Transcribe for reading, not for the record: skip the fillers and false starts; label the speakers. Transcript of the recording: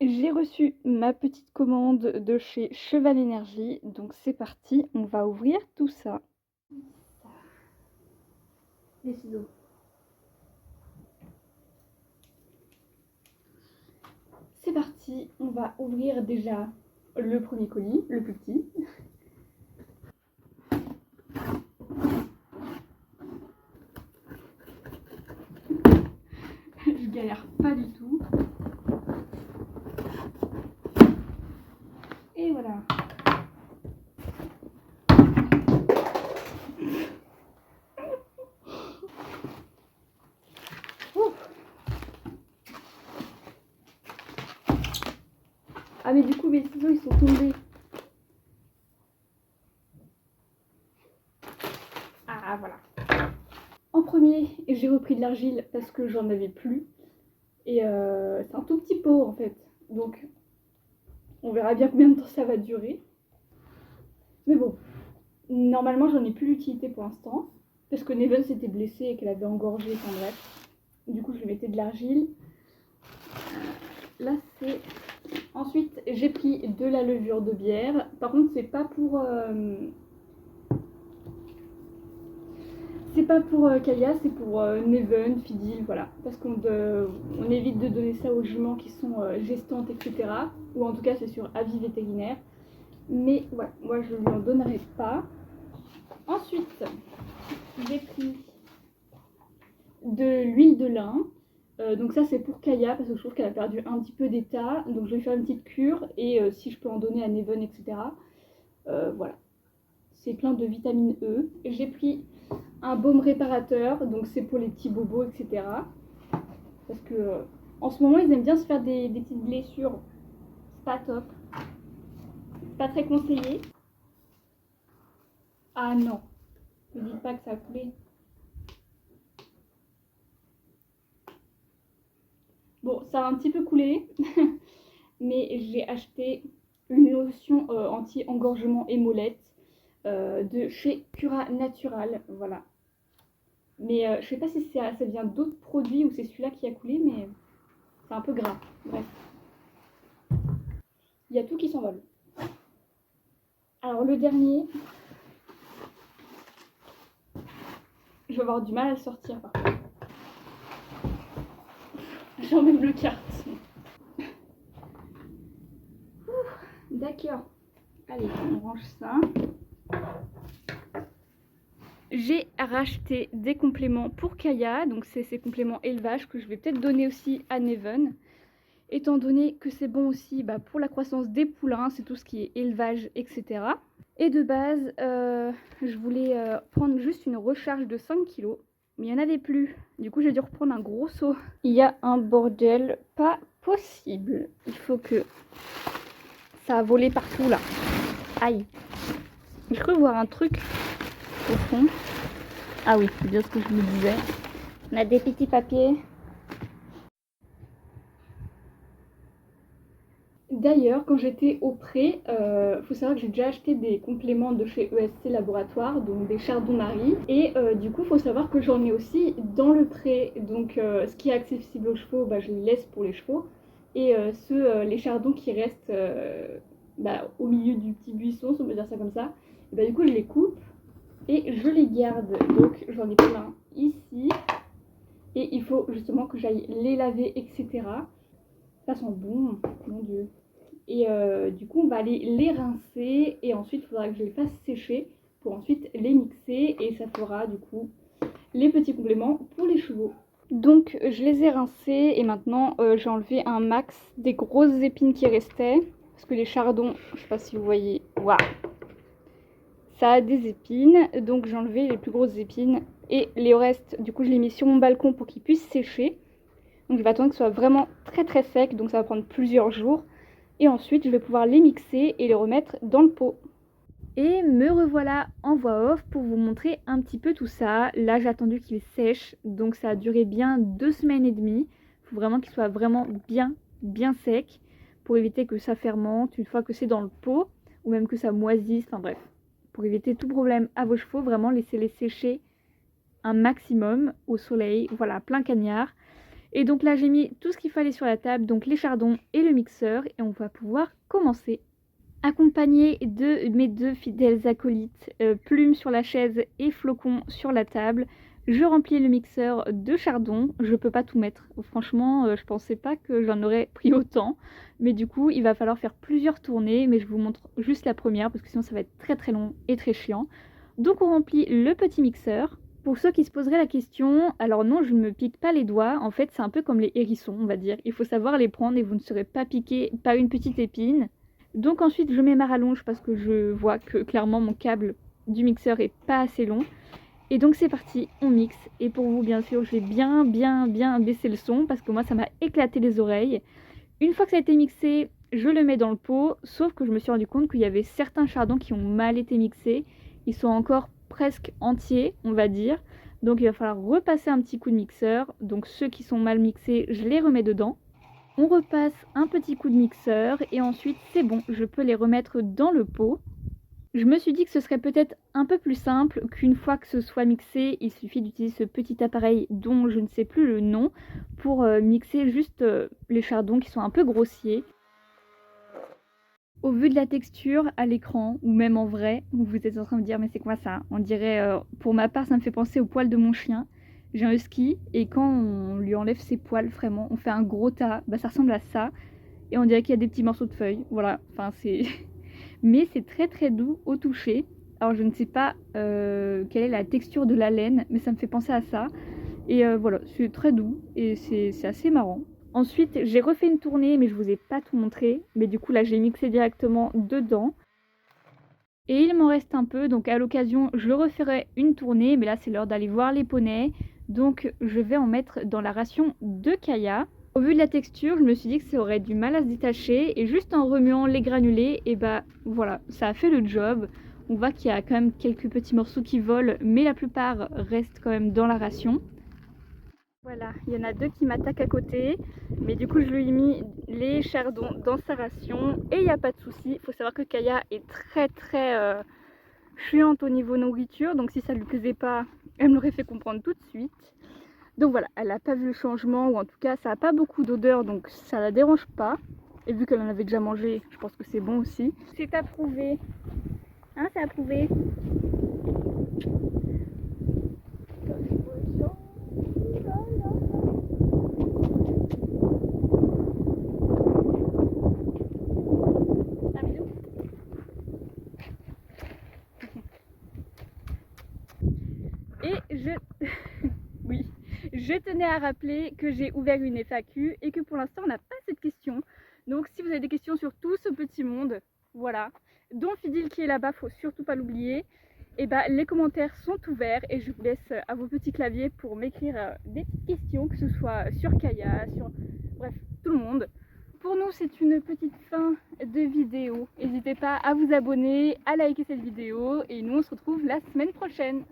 Speaker 1: J'ai reçu ma petite commande de chez Cheval Énergie, donc c'est parti, on va ouvrir tout ça. Les ciseaux. C'est parti, on va ouvrir déjà le premier colis, le plus petit. Je galère pas du tout. Et voilà. Ouf. Ah mais du coup mes ciseaux ils sont tombés. Ah voilà. En premier, j'ai repris de l'argile parce que j'en avais plus. Et c'est un tout petit pot en fait. Donc on verra bien combien de temps ça va durer. Mais bon, normalement j'en ai plus l'utilité pour l'instant. Parce que Neven s'était blessée et qu'elle avait engorgé, enfin bref. Du coup je lui mettais de l'argile. Là c'est... Ensuite j'ai pris de la levure de bière. Par contre c'est pas pour... C'est pas pour Kaya, c'est pour Neven, Fidil, voilà. Parce qu'on on évite de donner ça aux juments qui sont gestantes, etc. Ou en tout cas c'est sur avis vétérinaire. Mais voilà, moi je lui en donnerai pas. Ensuite, j'ai pris de l'huile de lin. Donc ça c'est pour Kaya parce que je trouve qu'elle a perdu un petit peu d'état. Donc je vais faire une petite cure et si je peux en donner à Neven, etc. Voilà. C'est plein de vitamine E. J'ai pris un baume réparateur, donc c'est pour les petits bobos, etc. Parce que en ce moment ils aiment bien se faire des petites blessures. C'est pas top. C'est pas très conseillé. Ah non, ne dites pas que ça a coulé. Bon, ça a un petit peu coulé, mais j'ai acheté une lotion anti-engorgement et mollette de chez Cura Natural, voilà. Mais je sais pas si ça vient d'autres produits ou c'est celui-là qui a coulé, mais c'est un peu gras. Bref. Il y a tout qui s'envole. Alors le dernier, je vais avoir du mal à le sortir par contre. J'emmène le carton. D'accord. Allez, on range ça. J'ai racheté des compléments pour Kaya, donc c'est ces compléments élevage que je vais peut-être donner aussi à Neven, étant donné que c'est bon aussi pour la croissance des poulains, c'est tout ce qui est élevage, etc. Et de base, je voulais prendre juste une recharge de 5 kg, mais il n'y en avait plus. Du coup, j'ai dû reprendre un gros seau. Il y a un bordel pas possible. Il faut que... Ça a volé partout là. Aïe. Je crois voir un truc au fond. Ah oui, c'est bien ce que je me disais. On a des petits papiers. D'ailleurs, quand j'étais au pré, faut savoir que j'ai déjà acheté des compléments de chez ESC Laboratoire, donc des chardons-marie. Et du coup, faut savoir que j'en ai aussi dans le pré. Donc, ce qui est accessible aux chevaux, je les laisse pour les chevaux. Et les chardons qui restent au milieu du petit buisson, si on peut dire ça comme ça, et du coup, je les coupe et je les garde. Donc, j'en ai plein ici. Et il faut justement que j'aille les laver, etc. Ça sent bon, mon dieu. Et du coup, on va aller les rincer et ensuite, il faudra que je les fasse sécher pour ensuite les mixer et ça fera du coup les petits compléments pour les chevaux. Donc, je les ai rincés et maintenant, j'ai enlevé un max des grosses épines qui restaient parce que les chardons, je sais pas si vous voyez, waouh, ça a des épines. Donc, j'ai enlevé les plus grosses épines et les restes, du coup, je les ai mis sur mon balcon pour qu'ils puissent sécher. Donc, je vais attendre que ce soit vraiment très très sec, donc ça va prendre plusieurs jours. Et ensuite, je vais pouvoir les mixer et les remettre dans le pot. Et me revoilà en voix off pour vous montrer un petit peu tout ça. Là, j'ai attendu qu'il sèche, donc ça a duré bien 2 semaines et demie. Il faut vraiment qu'il soit vraiment bien sec pour éviter que ça fermente une fois que c'est dans le pot ou même que ça moisisse, enfin bref. Pour éviter tout problème à vos chevaux, vraiment laissez-les sécher un maximum au soleil, voilà, plein cagnard.
Speaker 2: Et donc là j'ai mis tout ce qu'il fallait sur la table, donc les chardons et le mixeur, et on va pouvoir commencer. Accompagnée de mes deux fidèles acolytes, Plume sur la chaise et Flocon sur la table, je remplis le mixeur de chardon. Je peux pas tout mettre, franchement je pensais pas que j'en aurais pris autant, mais du coup il va falloir faire plusieurs tournées, mais je vous montre juste la première parce que sinon ça va être très très long et très chiant. Donc on remplit le petit mixeur. Pour ceux qui se poseraient la question, alors non, je ne me pique pas les doigts, en fait c'est un peu comme les hérissons on va dire, il faut savoir les prendre et vous ne serez pas piqué par une petite épine. Donc ensuite je mets ma rallonge parce que je vois que clairement mon câble du mixeur est pas assez long. Et donc c'est parti, on mixe. Et pour vous bien sûr je vais bien baisser le son parce que moi ça m'a éclaté les oreilles. Une fois que ça a été mixé, je le mets dans le pot, sauf que je me suis rendu compte qu'il y avait certains chardons qui ont mal été mixés. Ils sont encore presque entiers, on va dire. Donc il va falloir repasser un petit coup de mixeur. Donc ceux qui sont mal mixés, je les remets dedans. On repasse un petit coup de mixeur et ensuite c'est bon, je peux les remettre dans le pot. Je me suis dit que ce serait peut-être un peu plus simple qu'une fois que ce soit mixé, il suffit d'utiliser ce petit appareil dont je ne sais plus le nom pour mixer juste les chardons qui sont un peu grossiers. Au vu de la texture à l'écran ou même en vrai, vous êtes en train de me dire mais c'est quoi ça? On dirait, pour ma part ça me fait penser aux poils de mon chien. J'ai un husky et quand on lui enlève ses poils vraiment, on fait un gros tas, bah ça ressemble à ça et on dirait qu'il y a des petits morceaux de feuilles. Voilà, enfin c'est mais c'est très très doux au toucher. Alors je ne sais pas quelle est la texture de la laine, mais ça me fait penser à ça. Et voilà, c'est très doux et c'est assez marrant. Ensuite, j'ai refait une tournée, mais je vous ai pas tout montré. Mais du coup, là, j'ai mixé directement dedans. Et il m'en reste un peu, donc à l'occasion, je referai une tournée. Mais là, c'est l'heure d'aller voir les poneys. Donc, je vais en mettre dans la ration de Kaya. Au vu de la texture, je me suis dit que ça aurait du mal à se détacher. Et juste en remuant les granulés, et bah voilà, ça a fait le job. On voit qu'il y a quand même quelques petits morceaux qui volent, mais la plupart restent quand même dans la ration. Voilà, il y en a deux qui m'attaquent à côté, mais du coup je lui ai mis les chardons dans sa ration et il n'y a pas de souci. Il faut savoir que Kaya est très chiante au niveau nourriture, donc si ça lui plaisait pas, elle me l'aurait fait comprendre tout de suite. Donc voilà, elle n'a pas vu le changement, ou en tout cas ça n'a pas beaucoup d'odeur, donc ça la dérange pas. Et vu qu'elle en avait déjà mangé, je pense que c'est bon aussi. C'est approuvé, hein, c'est approuvé. Et oui, je tenais à rappeler que j'ai ouvert une FAQ et que pour l'instant on n'a pas cette question. Donc si vous avez des questions sur tout ce petit monde, voilà, dont Fidil qui est là-bas, faut surtout pas l'oublier, et bah les commentaires sont ouverts et je vous laisse à vos petits claviers pour m'écrire des petites questions, que ce soit sur Kaya, sur bref, tout le monde. Pour nous c'est une petite fin de vidéo. N'hésitez pas à vous abonner, à liker cette vidéo et nous on se retrouve la semaine prochaine.